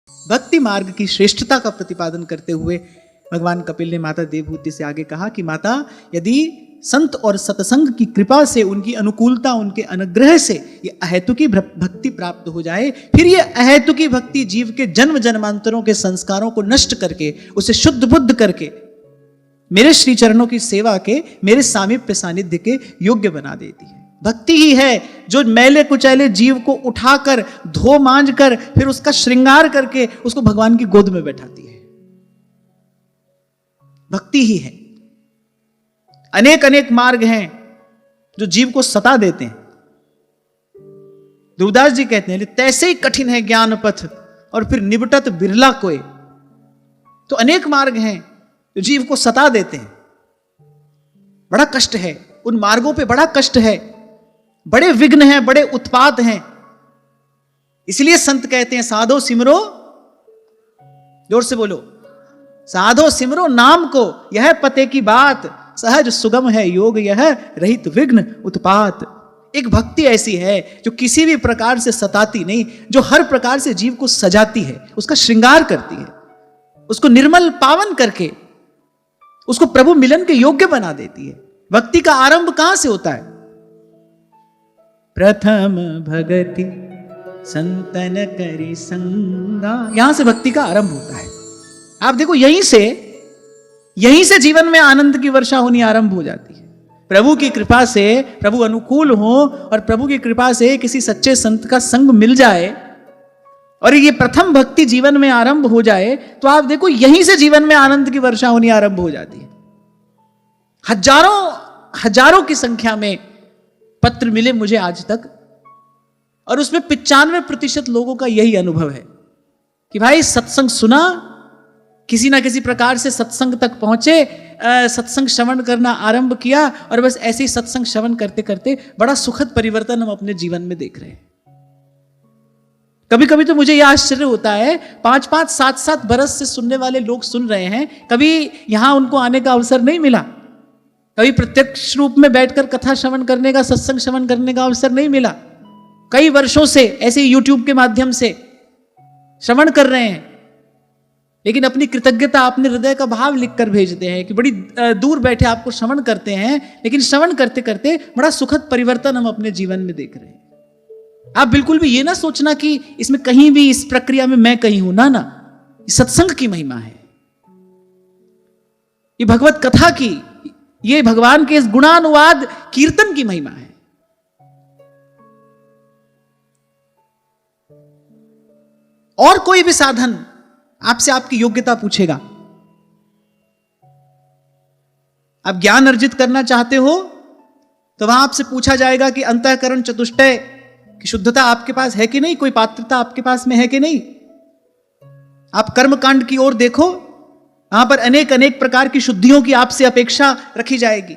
भक्ति मार्ग की श्रेष्ठता का प्रतिपादन करते हुए भगवान कपिल ने माता देवहूति से आगे कहा कि माता, यदि संत और सत्संग की कृपा से, उनकी अनुकूलता, उनके अनुग्रह से ये अहेतुकी भक्ति प्राप्त हो जाए, फिर ये अहेतुकी भक्ति जीव के जन्म जन्मांतरों के संस्कारों को नष्ट करके, उसे शुद्ध बुद्ध करके मेरे श्री चरणों की सेवा के, मेरे सामीप्य सानिध्य के योग्य बना देती है। भक्ति ही है जो मैले कुचैले जीव को उठाकर, धो मांझ कर, फिर उसका श्रृंगार करके उसको भगवान की गोद में बैठाती है। भक्ति ही है। अनेक अनेक मार्ग हैं जो जीव को सता देते हैं। ध्रुवदास जी कहते हैं, तैसे ही कठिन है ज्ञान पथ और फिर निबटत बिरला कोई। तो अनेक मार्ग हैं जो जीव को सता देते हैं। बड़ा कष्ट है, उन मार्गों पे बड़ा कष्ट है, बड़े विघ्न हैं, बड़े उत्पात हैं। इसलिए संत कहते हैं, साधो सिमरो, जोर से बोलो, साधो सिमरो नाम को, यह पते की बात, सहज सुगम है योग यह, रहित विघ्न उत्पात। एक भक्ति ऐसी है जो किसी भी प्रकार से सताती नहीं, जो हर प्रकार से जीव को सजाती है, उसका श्रृंगार करती है, उसको निर्मल पावन करके उसको प्रभु मिलन के योग्य बना देती है। भक्ति का आरंभ कहां से होता है? प्रथम भगति संतन करी संगा, यहां से भक्ति का आरंभ होता है। आप देखो, यहीं से जीवन में आनंद की वर्षा होनी आरंभ हो जाती है। प्रभु की कृपा से, प्रभु अनुकूल हो और प्रभु की कृपा से किसी सच्चे संत का संग मिल जाए और ये प्रथम भक्ति जीवन में आरंभ हो जाए, तो आप देखो यहीं से जीवन में आनंद की वर्षा होनी आरंभ हो जाती है। हजारों की संख्या में पत्र मिले मुझे आज तक, और उसमें 95% लोगों का यही अनुभव है कि भाई सत्संग सुना, किसी ना किसी प्रकार से सत्संग तक पहुंचे, सत्संग श्रवण करना आरंभ किया, और बस ऐसे ही सत्संग श्रवण करते करते बड़ा सुखद परिवर्तन हम अपने जीवन में देख रहे हैं। कभी कभी तो मुझे यह आश्चर्य होता है, 5-5, 7-7 बरस से सुनने वाले लोग सुन रहे हैं, कभी यहां उनको आने का अवसर नहीं मिला, कभी प्रत्यक्ष रूप में बैठकर कथा श्रवण करने का, सत्संग श्रवण करने का अवसर नहीं मिला। कई वर्षों से ऐसे यूट्यूब के माध्यम से श्रवण कर रहे हैं, लेकिन अपनी कृतज्ञता, अपने हृदय का भाव लिखकर भेजते हैं कि बड़ी दूर बैठे आपको श्रवण करते हैं, लेकिन श्रवण करते करते बड़ा सुखद परिवर्तन हम अपने जीवन में देख रहे हैं। आप बिल्कुल भी ये ना सोचना कि इसमें कहीं भी, इस प्रक्रिया में मैं कहीं हूं, ना, ये सत्संग की महिमा है, ये भगवत कथा की, ये भगवान के इस गुणानुवाद कीर्तन की महिमा है। और कोई भी साधन आपसे आपकी योग्यता पूछेगा, आप ज्ञान अर्जित करना चाहते हो तो वहां आपसे पूछा जाएगा कि अंतःकरण चतुष्टय की शुद्धता आपके पास है कि नहीं, कोई पात्रता आपके पास में है कि नहीं। आप कर्मकांड की ओर देखो, वहां पर अनेक अनेक प्रकार की शुद्धियों की आपसे अपेक्षा रखी जाएगी।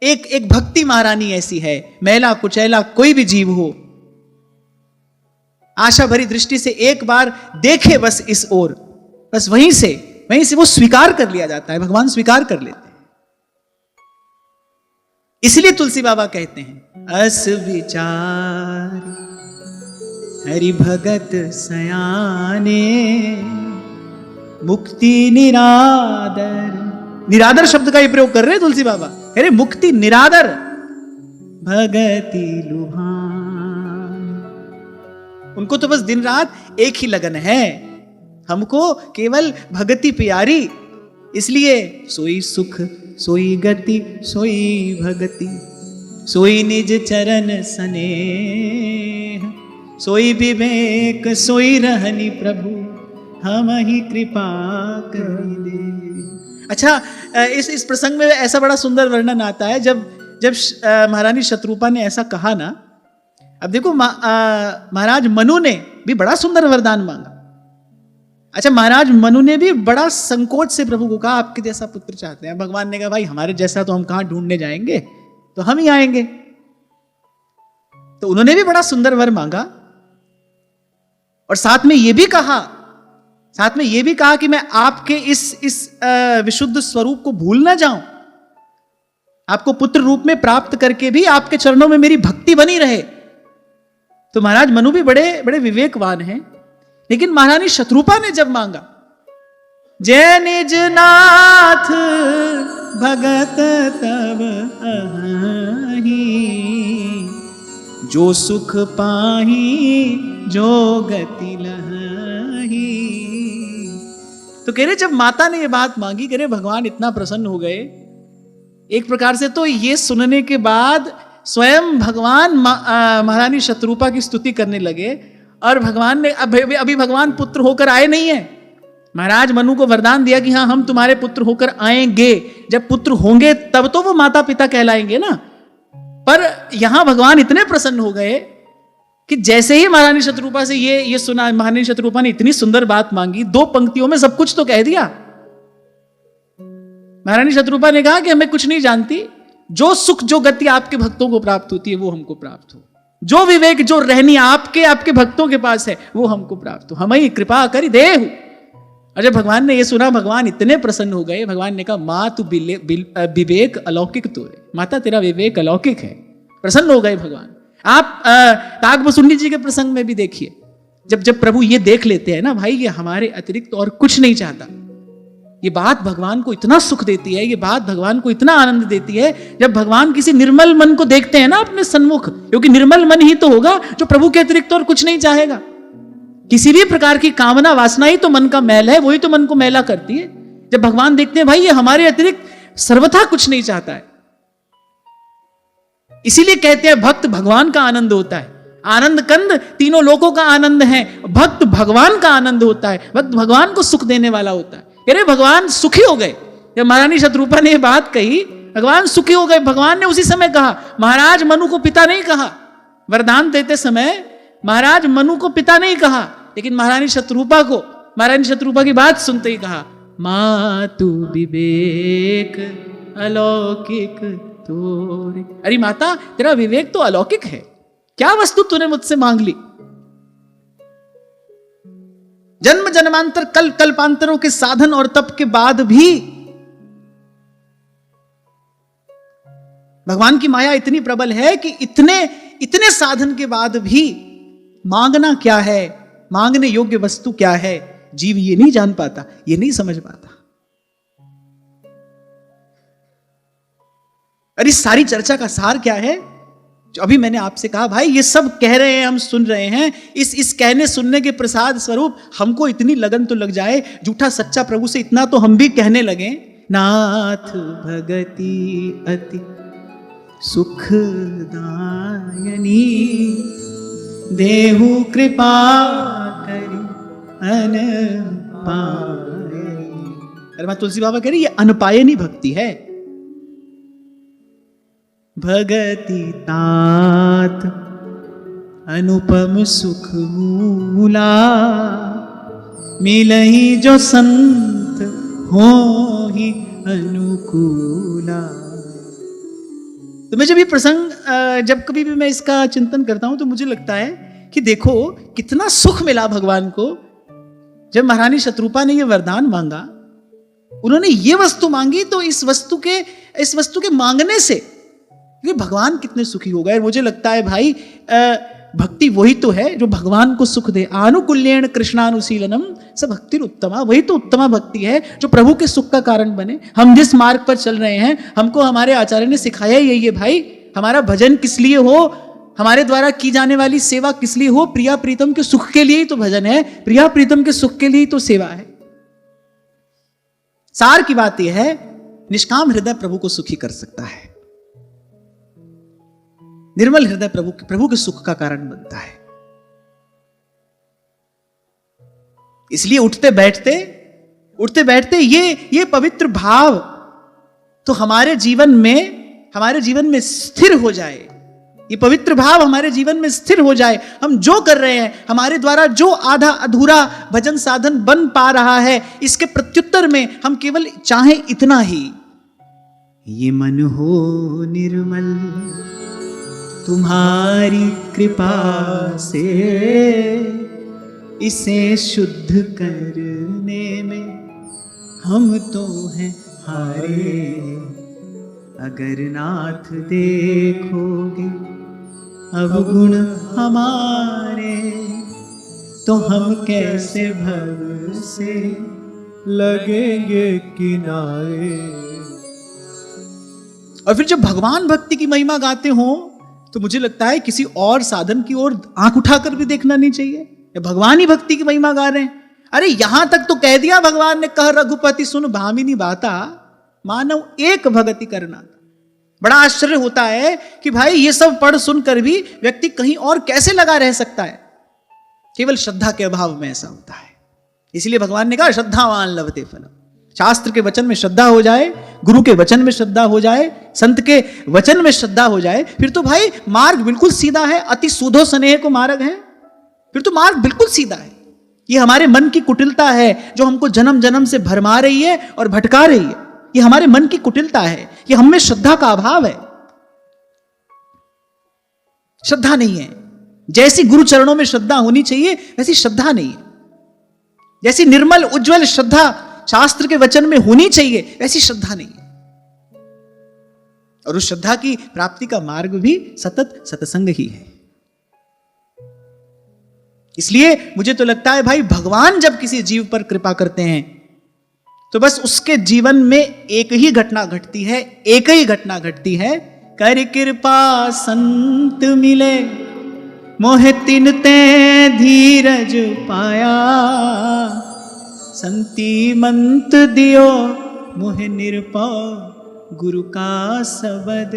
एक भक्ति महारानी ऐसी है, मैला कुचैला कोई भी जीव हो, आशा भरी दृष्टि से एक बार देखे बस इस ओर, बस वहीं से वो स्वीकार कर लिया जाता है, भगवान स्वीकार कर लेते हैं। इसलिए तुलसी बाबा कहते हैं, अस विचार हरि भगत सयाने, मुक्ति निरादर। निरादर शब्द का ये प्रयोग कर रहे हैं तुलसी बाबा, कह रहे मुक्ति निरादर भगति लुभान। उनको तो बस दिन रात एक ही लगन है, हमको केवल भगति प्यारी, इसलिए सोई सुख सोई गति सोई भगति, सोई निज चरण स्नेह, सोई विवेक सोई रहनी प्रभु, हम ही कृपा कर दे। अच्छा, इस प्रसंग में ऐसा बड़ा सुंदर वर्णन आता है, जब महारानी शत्रुपा ने ऐसा कहा ना। अब देखो, महाराज मनु ने भी बड़ा सुंदर वरदान मांगा। अच्छा, महाराज मनु ने भी बड़ा संकोच से प्रभु को कहा, आपके जैसा पुत्र चाहते हैं। भगवान ने कहा, भाई हमारे जैसा तो हम कहां ढूंढने जाएंगे, तो हम ही आएंगे। तो उन्होंने भी बड़ा सुंदर वर मांगा, और साथ में यह भी कहा कि मैं आपके इस विशुद्ध स्वरूप को भूल ना जाऊं, आपको पुत्र रूप में प्राप्त करके भी आपके चरणों में मेरी भक्ति बनी रहे। तो महाराज मनु भी बड़े बड़े विवेकवान हैं, लेकिन महारानी शत्रुपा ने जब मांगा, जय निज नाथ भगत तब अहि, जो सुख पाही जो गति लहि। तो कह रहे जब माता ने ये बात मांगी, कह रहे भगवान इतना प्रसन्न हो गए। एक प्रकार से तो ये सुनने के बाद स्वयं भगवान महारानी शत्रुपा की स्तुति करने लगे। और भगवान ने अभी भगवान पुत्र होकर आए नहीं है। महाराज मनु को वरदान दिया कि हाँ हम तुम्हारे पुत्र होकर आएंगे, जब पुत्र होंगे तब तो वो माता पिता कहलाएंगे ना। पर यहां भगवान इतने प्रसन्न हो गए कि जैसे ही महारानी शत्रुपा से ये सुना, महारानी शत्रुपा ने इतनी सुंदर बात मांगी, 2 पंक्तियों में सब कुछ तो कह दिया। महारानी शत्रुपा ने कहा कि हमें कुछ नहीं जानती, जो सुख जो गति आपके भक्तों को प्राप्त होती है वो हमको प्राप्त हो, जो विवेक जो रहनी आपके भक्तों के पास है वो हमको प्राप्त हो, हमें कृपा करी देहु। और जब भगवान ने ये सुना, भगवान इतने प्रसन्न हो गए। भगवान ने कहा माँ तू विवेक अलौकिक तो है, माता तेरा विवेक अलौकिक है। प्रसन्न हो गए भगवान। आप काकभुसुंडी जी के प्रसंग में भी देखिए, जब प्रभु ये देख लेते हैं ना भाई ये हमारे अतिरिक्त और कुछ नहीं चाहता, ये बात भगवान को इतना सुख देती है, ये बात भगवान को इतना आनंद देती है जब भगवान किसी निर्मल मन को देखते हैं ना अपने सन्मुख, क्योंकि निर्मल मन ही तो होगा जो प्रभु के अतिरिक्त और कुछ नहीं चाहेगा। किसी भी प्रकार की कामना वासना ही तो मन का मैल है, वही तो मन को मैला करती है। जब भगवान देखते हैं भाई ये हमारे अतिरिक्त सर्वथा कुछ नहीं चाहता है, इसीलिए कहते हैं भक्त भगवान का आनंद होता है। आनंद कंद तीनों लोकों का आनंद है, भक्त भगवान का आनंद होता है, भक्त भगवान को सुख देने वाला होता है। अरे भगवान सुखी हो गए जब महारानी शत्रुपा ने ये बात कही, भगवान सुखी हो गए। भगवान ने उसी समय कहा, महाराज मनु को पिता नहीं कहा, वरदान देते समय महाराज मनु को पिता नहीं कहा, लेकिन महारानी शत्रुपा की बात सुनते ही कहा मातु विवेक अलौकिक तोरे। अरे माता तेरा विवेक तो अलौकिक है, क्या वस्तु तूने मुझसे मांग ली। जन्म जन्मांतर कल कल्पांतरों के साधन और तप के बाद भी भगवान की माया इतनी प्रबल है कि इतने साधन के बाद भी मांगना क्या है, मांगने योग्य वस्तु क्या है, जीव ये नहीं जान पाता, ये नहीं समझ पाता। अरे सारी चर्चा का सार क्या है, जो अभी मैंने आपसे कहा भाई ये सब कह रहे हैं, हम सुन रहे हैं, इस कहने सुनने के प्रसाद स्वरूप हमको इतनी लगन तो लग जाए, झूठा सच्चा प्रभु से इतना तो हम भी कहने लगे, नाथ भगति अति सुखदायनी देहु कृपा करी अनपायनी। अरे मां तुलसी बाबा कह रही ये अनपायनी भक्ति है। भगति तात अनुपम सुख मूला, मिलहि जो संत हो ही अनुकूला। तो मैं जब ये प्रसंग जब कभी भी मैं इसका चिंतन करता हूं तो मुझे लगता है कि देखो कितना सुख मिला भगवान को जब महारानी शत्रुपा ने ये वरदान मांगा। उन्होंने ये वस्तु मांगी तो इस वस्तु के मांगने से ये भगवान कितने सुखी हो गए। मुझे लगता है भाई भक्ति वही तो है जो भगवान को सुख दे। आनुकूल्येन कृष्णानुशीलनम स भक्ति उत्तमा, वही तो उत्तमा भक्ति है जो प्रभु के सुख का कारण बने। हम जिस मार्ग पर चल रहे हैं हमको हमारे आचार्य ने सिखाया यही है भाई, हमारा भजन किस लिए हो, हमारे द्वारा की जाने वाली सेवा किस लिए हो, प्रिया प्रीतम के सुख के लिए ही तो भजन है, प्रिया प्रीतम के सुख के लिए ही तो सेवा है। सार की बात यह है निष्काम हृदय प्रभु को सुखी कर सकता है, निर्मल हृदय प्रभु के सुख का कारण बनता है। इसलिए उठते बैठते ये पवित्र भाव तो हमारे जीवन में स्थिर हो जाए, ये पवित्र भाव हमारे जीवन में स्थिर हो जाए। हम जो कर रहे हैं, हमारे द्वारा जो आधा अधूरा भजन साधन बन पा रहा है, इसके प्रत्युत्तर में हम केवल चाहें इतना ही, ये मन हो निर्मल तुम्हारी कृपा से, इसे शुद्ध करने में हम तो हैं हारे। अगर नाथ देखोगे अवगुण हमारे, तो हम कैसे भव से लगेंगे किनारे। और फिर जब भगवान भक्ति की महिमा गाते हो तो मुझे लगता है किसी और साधन की ओर आंख उठाकर भी देखना नहीं चाहिए। ये भगवान ही भक्ति की महिमा गा रहे हैं। अरे यहां तक तो कह दिया भगवान ने, कह रघुपति सुन भामिनी बाता, मानव एक भगति करना। बड़ा आश्चर्य होता है कि भाई ये सब पढ़ सुनकर भी व्यक्ति कहीं और कैसे लगा रह सकता है। केवल श्रद्धा के अभाव में ऐसा होता है। इसलिए भगवान ने कहा श्रद्धावान लभते फलम। शास्त्र के वचन में श्रद्धा हो जाए, गुरु के वचन में श्रद्धा हो जाए, संत के वचन में श्रद्धा हो जाए, फिर तो भाई मार्ग बिल्कुल सीधा है। अति सूधो स्नेह को मार्ग है, फिर तो मार्ग बिल्कुल सीधा है। ये हमारे मन की कुटिलता है जो हमको जन्म जन्म से भरमा रही है और भटका रही है। ये हमारे मन की कुटिलता है, ये हम में श्रद्धा का अभाव है। श्रद्धा नहीं है। जैसी गुरु चरणों में श्रद्धा होनी चाहिए वैसी श्रद्धा नहीं है। जैसी निर्मल उज्जवल श्रद्धा शास्त्र के वचन में होनी चाहिए वैसी श्रद्धा नहीं है। और उस श्रद्धा की प्राप्ति का मार्ग भी सतत सत्संग ही है। इसलिए मुझे तो लगता है भाई भगवान जब किसी जीव पर कृपा करते हैं तो बस उसके जीवन में एक ही घटना घटती है, एक ही घटना घटती है, कर कृपा संत मिले मोह तिन ते धीरज पाया, संती मंत दियो मोह निरपौ गुरु का सबद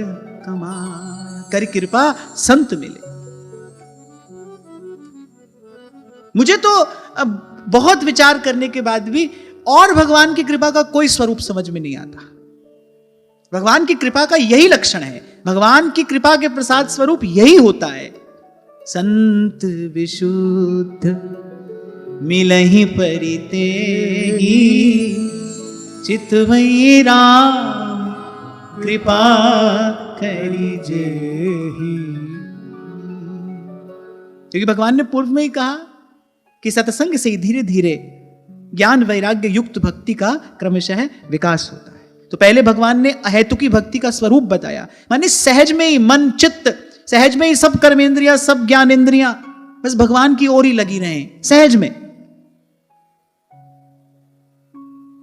कमाया। कर कृपा संत मिले। मुझे तो अब बहुत विचार करने के बाद भी और भगवान की कृपा का कोई स्वरूप समझ में नहीं आता। भगवान की कृपा का यही लक्षण है, भगवान की कृपा के प्रसाद स्वरूप यही होता है। संत विशुद्ध मिलहि परिते ही, चितवई राम कृपा करिजे ही। क्योंकि भगवान ने पूर्व में ही कहा कि सत्संग से ही धीरे धीरे ज्ञान वैराग्य युक्त भक्ति का क्रमशः विकास होता है। तो पहले भगवान ने अहेतुकी भक्ति का स्वरूप बताया, माने सहज में ही मन चित्त, सहज में ही सब कर्मेंद्रियां सब ज्ञानेंद्रियां बस भगवान की ओर ही लगी रहे, सहज में।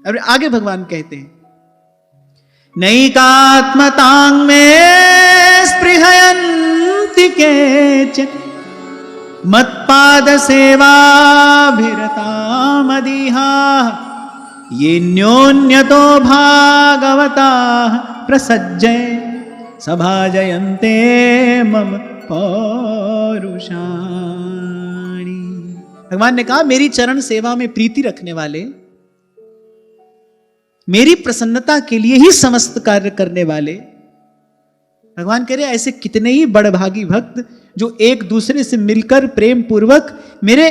अब आगे भगवान कहते हैं, नैकात्मतांग में स्पृहयन्ति केचित् मत्पाद सेवा भिरता मदीहा, ये न्योन्यतो भागवता प्रसज्जय सभाजयन्ते मम पौरुषाणि। भगवान ने कहा मेरी चरण सेवा में प्रीति रखने वाले, मेरी प्रसन्नता के लिए ही समस्त कार्य करने वाले, भगवान कह रहे ऐसे कितने ही बड़भागी भक्त जो एक दूसरे से मिलकर प्रेम पूर्वक मेरे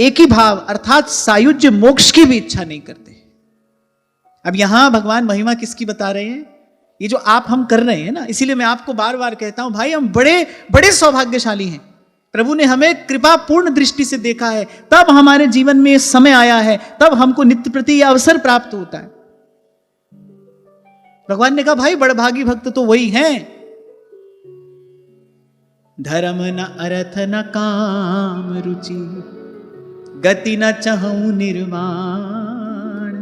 एक ही भाव अर्थात सायुज्य मोक्ष की भी इच्छा नहीं करते। अब यहां भगवान महिमा किसकी बता रहे हैं? ये जो आप हम कर रहे हैं ना, इसीलिए मैं आपको बार बार कहता हूं भाई हम बड़े बड़े सौभाग्यशाली हैं। प्रभु ने हमें कृपा पूर्ण दृष्टि से देखा है, तब हमारे जीवन में समय आया है, तब हमको नित्य प्रति यह अवसर प्राप्त होता है। भगवान ने कहा भाई बड़भागी भक्त तो वही हैं, धर्म न अर्थ न काम रुचि गति न चहु निर्वाण,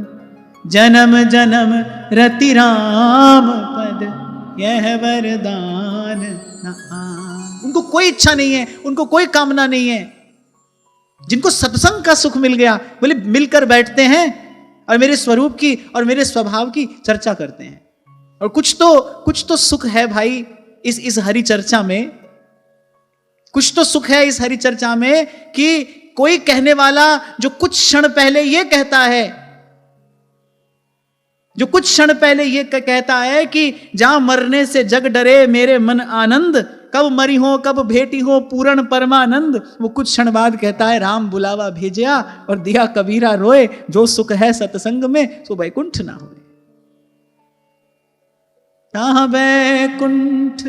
जन्म जन्म रति राम पद यह वरदान न आन। उनको कोई इच्छा नहीं है, उनको कोई कामना नहीं है। जिनको सत्संग का सुख मिल गया, बोले मिलकर बैठते हैं और मेरे स्वरूप की और मेरे स्वभाव की चर्चा करते हैं। और कुछ तो सुख है भाई इस हरि चर्चा में, कुछ तो सुख है इस हरि चर्चा में कि कोई कहने वाला जो कुछ क्षण पहले ये कहता है, जो कुछ क्षण पहले ये कहता है कि जहां मरने से जग डरे मेरे मन आनंद, कब मरी हो कब भेटी हो पूर्ण परमानंद, वो कुछ क्षण बाद कहता है राम बुलावा भेजिया और दिया कबीरा रोए, जो सुख है सत्संग में सो वैकुंठ ना होए। जहां वैकुंठ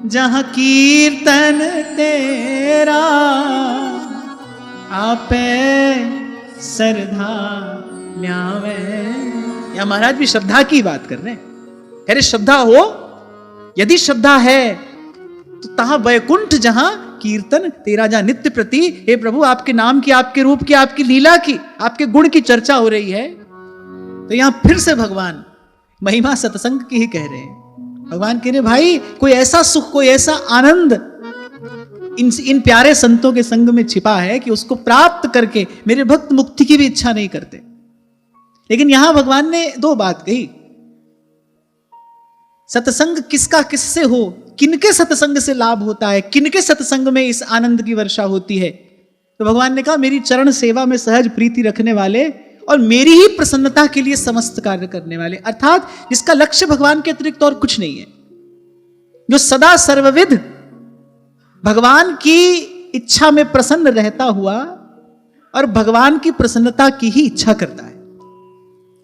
जहां कीर्तन तेरा, आपे श्रद्धा ल्यावे। या महाराज भी श्रद्धा की बात कर रहे हैं। अरे श्रद्धा हो, यदि श्रद्धा है तो तहां वैकुंठ जहां कीर्तन तेरा जा नित्य प्रति। हे प्रभु, आपके नाम की, आपके रूप की, आपकी लीला की, आपके गुण की चर्चा हो रही है। तो यहां फिर से भगवान महिमा सत्संग की ही कह रहे हैं। भगवान कह रहे भाई, कोई ऐसा सुख, कोई ऐसा आनंद इन प्यारे संतों के संग में छिपा है कि उसको प्राप्त करके मेरे भक्त मुक्ति की भी इच्छा नहीं करते। लेकिन यहां भगवान ने दो बात कही, सत्संग किसका किससे हो, किनके सत्संग से लाभ होता है, किनके सत्संग में इस आनंद की वर्षा होती है। तो भगवान ने कहा, मेरी चरण सेवा में सहज प्रीति रखने वाले और मेरी ही प्रसन्नता के लिए समस्त कार्य करने वाले, अर्थात जिसका लक्ष्य भगवान के अतिरिक्त और कुछ नहीं है, जो सदा सर्वविध भगवान की इच्छा में प्रसन्न रहता हुआ और भगवान की प्रसन्नता की ही इच्छा करता है।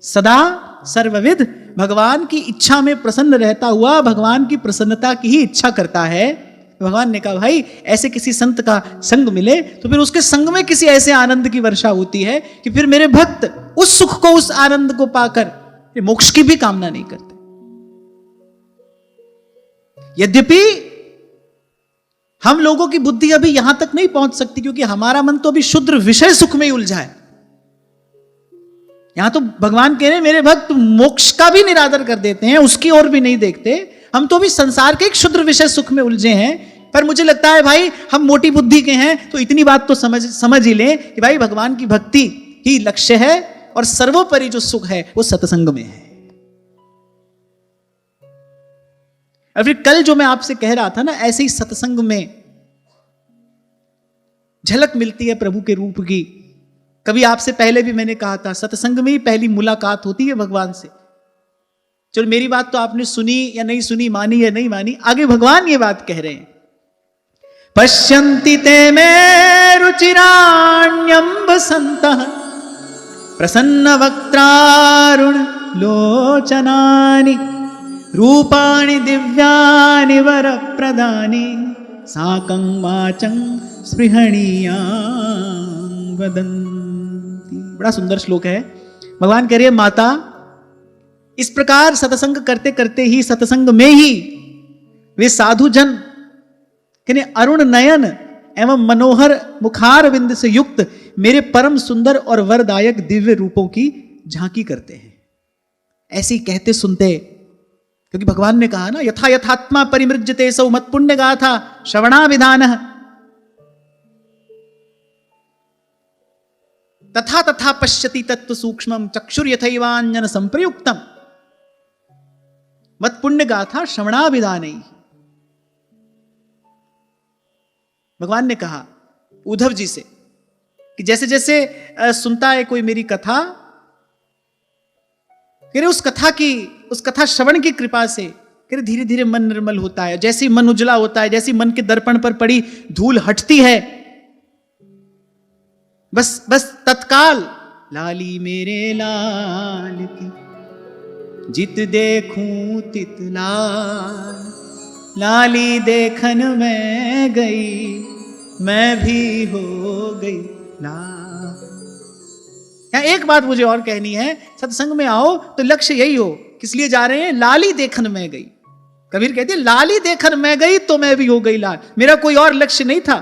सदा सर्वविध भगवान की इच्छा में प्रसन्न रहता हुआ भगवान की प्रसन्नता की ही इच्छा करता है। भगवान ने कहा, भाई ऐसे किसी संत का संग मिले तो फिर उसके संग में किसी ऐसे आनंद की वर्षा होती है कि फिर मेरे भक्त उस सुख को, उस आनंद को पाकर मोक्ष की भी कामना नहीं करते। यद्यपि हम लोगों की बुद्धि अभी यहां तक नहीं पहुंच सकती, क्योंकि हमारा मन तो अभी शुद्र विषय सुख में ही उलझा है। यहां तो भगवान कह रहे हैं, मेरे भक्त मोक्ष का भी निरादर कर देते हैं, उसकी ओर भी नहीं देखते। हम तो भी संसार के एक शुद्र विषय सुख में उलझे हैं। पर मुझे लगता है भाई, हम मोटी बुद्धि के हैं तो इतनी बात तो समझ ही लें कि भाई भगवान की भक्ति ही लक्ष्य है और सर्वोपरि जो सुख है वो सत्संग में है। और फिर कल जो मैं आपसे कह रहा था ना, ऐसे ही सत्संग में झलक मिलती है प्रभु के रूप की। कभी आपसे पहले भी मैंने कहा था, सत्संग में ही पहली मुलाकात होती है भगवान से। चलो मेरी बात तो आपने सुनी या नहीं सुनी, मानी या नहीं मानी, आगे भगवान ये बात कह रहे हैं, पश्यन्ति ते मे रुचिराण्यम्ब सन्तः प्रसन्न वक्त्रारुण लोचनानि रूपाणि दिव्यानि वरप्रदानि साकं वाचं स्पृहणीयां वदन्ति। बड़ा सुंदर श्लोक है। भगवान कह रहे हैं, माता इस प्रकार सत्संग करते करते ही, सत्संग में ही वे साधु जन कहने अरुण नयन एवं मनोहर मुखार बिंद से युक्त मेरे परम सुंदर और वरदायक दिव्य रूपों की झांकी करते हैं। ऐसे ही कहते सुनते, क्योंकि भगवान ने कहा ना, यथा यथात्मा परिमृज्यते सौ मत पुण्य गाथा श्रवणाभिधानः तथा तथा पश्यति तत्व सूक्ष्मम चक्षुर यथैवांजन संप्रयुक्तम मत पुण्य गाथा श्रवणाभिधानै। भगवान ने कहा उद्धव जी से कि जैसे जैसे सुनता है कोई मेरी कथा, उस कथा श्रवण की कृपा से धीरे धीरे मन निर्मल होता है। जैसे ही मन उजला होता है, जैसे मन के दर्पण पर पड़ी धूल हटती है, बस तत्काल लाली मेरे लाल की जित देखूं तित लाल, लाली देखन में गई मैं भी हो गई लाल। यहां एक बात मुझे और कहनी है, सत्संग में आओ तो लक्ष्य यही हो, किस लिए जा रहे हैं? लाली देखन में गई। कबीर कहते हैं, लाली देखन में गई तो मैं भी हो गई लाल। मेरा कोई और लक्ष्य नहीं था,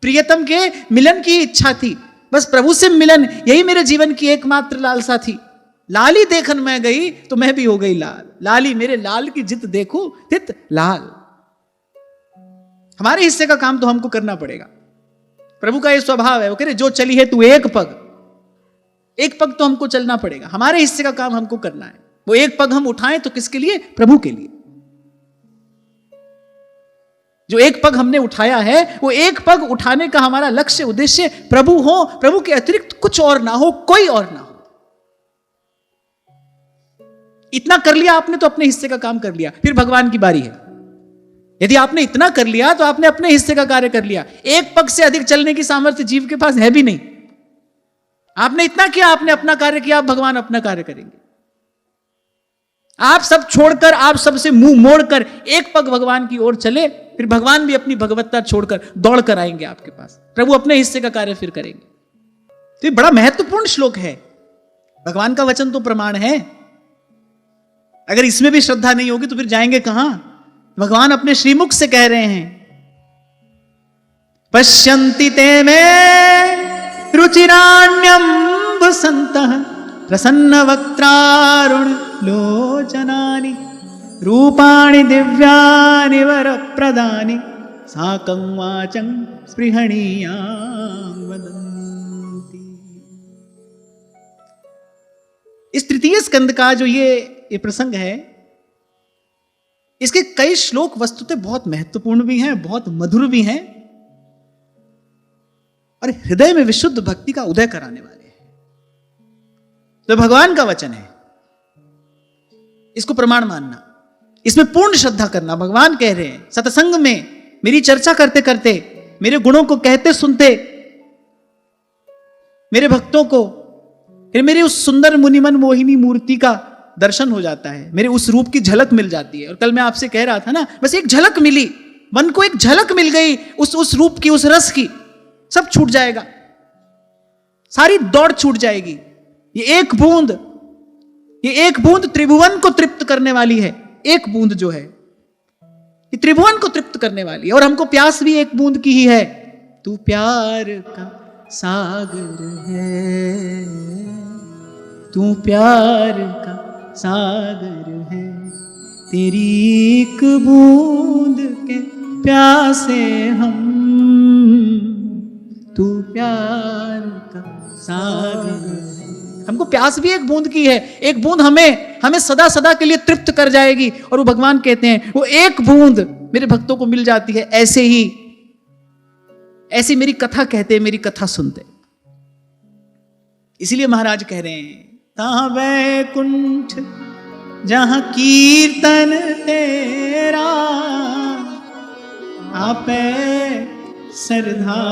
प्रियतम के मिलन की इच्छा थी, बस प्रभु से मिलन, यही मेरे जीवन की एकमात्र लालसा थी। लाली देखन में गई तो मैं भी हो गई लाल, लाली मेरे लाल की जित देखो तित लाल। हमारे हिस्से का काम तो हमको करना पड़ेगा। प्रभु का ये स्वभाव है, वो कह रहे जो चली है तू एक पग तो हमको चलना पड़ेगा। हमारे हिस्से का काम हमको करना है। वो एक पग हम उठाएं तो किसके लिए? प्रभु के लिए। जो एक पग हमने उठाया है, वो एक पग उठाने का हमारा लक्ष्य उद्देश्य प्रभु हो, प्रभु के अतिरिक्त कुछ और ना हो, कोई और ना हो। इतना कर लिया आपने तो अपने हिस्से का काम कर लिया, फिर भगवान की बारी है। यदि आपने इतना कर लिया तो आपने अपने हिस्से का कार्य कर लिया। एक पग से अधिक चलने की सामर्थ्य जीव के पास है भी नहीं। आपने इतना किया, आपने अपना कार्य किया, अब भगवान अपना कार्य करेंगे। आप सब छोड़कर, आप सबसे मुंह मोड़कर एक पग भगवान की ओर चले, फिर भगवान भी अपनी भगवत्ता छोड़कर दौड़ कर आएंगे आपके पास। प्रभु अपने हिस्से का कार्य फिर करेंगे। तो ये बड़ा महत्वपूर्ण श्लोक है। भगवान का वचन तो प्रमाण है। अगर इसमें भी श्रद्धा नहीं होगी तो फिर जाएंगे कहां? भगवान अपने श्रीमुख से कह रहे हैं पश्यन्ति ते मे रुचिराण्यं वसन्तः प्रसन्न वक्त्रारुण लोचनानि रूपाणि दिव्यानि वरप्रदानि साकं वाचं स्पृहणीयां वदन्ति। इस तृतीय स्कंद का जो ये प्रसंग है, इसके कई श्लोक वस्तुतः बहुत महत्वपूर्ण भी हैं, बहुत मधुर भी हैं और हृदय में विशुद्ध भक्ति का उदय कराने वाले हैं। तो भगवान का वचन है, इसको प्रमाण मानना, इसमें पूर्ण श्रद्धा करना। भगवान कह रहे हैं सत्संग में मेरी चर्चा करते करते, मेरे गुणों को कहते सुनते, मेरे भक्तों को फिर मेरी उस सुंदर मुनिमन मोहिनी मूर्ति का दर्शन हो जाता है, मेरे उस रूप की झलक मिल जाती है। और कल मैं आपसे कह रहा था ना, बस एक झलक मिली, मन को एक झलक मिल गई उस रूप की, उस रस की, सब छूट जाएगा, सारी दौड़ छूट जाएगी। ये एक बूंद त्रिभुवन को तृप्त करने वाली है। एक बूंद जो है ये त्रिभुवन को तृप्त करने वाली है। और हमको प्यास भी एक बूंद की ही है। तू प्यार का सागर है, तू प्यार का सागर है, तेरी एक बूंद के प्यासे हम, तू प्यार का सागर है। हमको प्यास भी एक बूंद की है। एक बूंद हमें सदा सदा के लिए तृप्त कर जाएगी। और वो भगवान कहते हैं वो एक बूंद मेरे भक्तों को मिल जाती है। ऐसी मेरी कथा कहते, मेरी कथा सुनते। इसीलिए महाराज कह रहे हैं तहां वैकुंठ जहां कीर्तन तेरा, आपे श्रद्धा